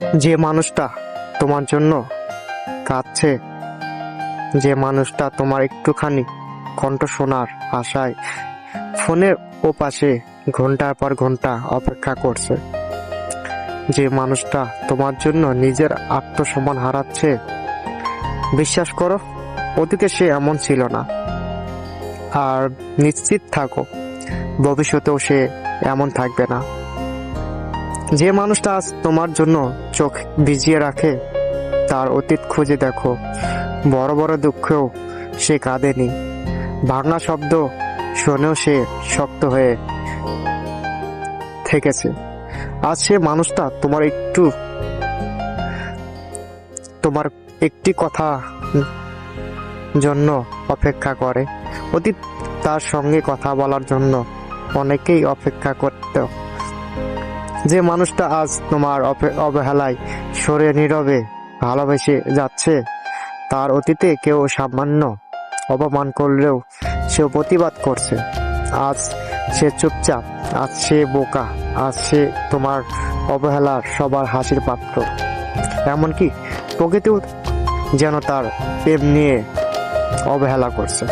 যে মানুষটা তোমার জন্য কাঁদছে, যে মানুষটা তোমার একটুখানি কণ্ঠ শোনার আশায় ফোনের ওপাশে ঘন্টার পর ঘন্টা অপেক্ষা করছে, যে মানুষটা তোমার জন্য নিজের আত্মসম্মান হারাচ্ছে, বিশ্বাস করো অতীতে সে এমন ছিল না। আর নিশ্চিত থাকো ভবিষ্যতেও সে এমন থাকবে না। যে মানুষটা আজ তোমার জন্য চোখ ভিজিয়ে রাখে, তার অতীত খুঁজে দেখো, বড় বড় দুঃখেও সে কাঁদেনি, ভাঙা শব্দ শুনেও সে শক্ত হয়ে থেকেছে। আজ সে মানুষটা তোমার একটি কথা জন্য অপেক্ষা করে। অতীত তার সঙ্গে কথা বলার জন্য অনেকেই অপেক্ষা করত। যে মানুষটা আজ তোমার অবহেলায় সরে নীরবে ভালোবেসে যাচ্ছে, তার অতীতে কেউ সামান্য অপমান করলেও সে প্রতিবাদ করছে। আজ সে চুপচাপ, আজ সে বোকা, আজ সে তোমার অবহেলার সবার হাসির পাত্র। এমনকি প্রকৃতিও যেন তার প্রেম নিয়ে অবহেলা করছে।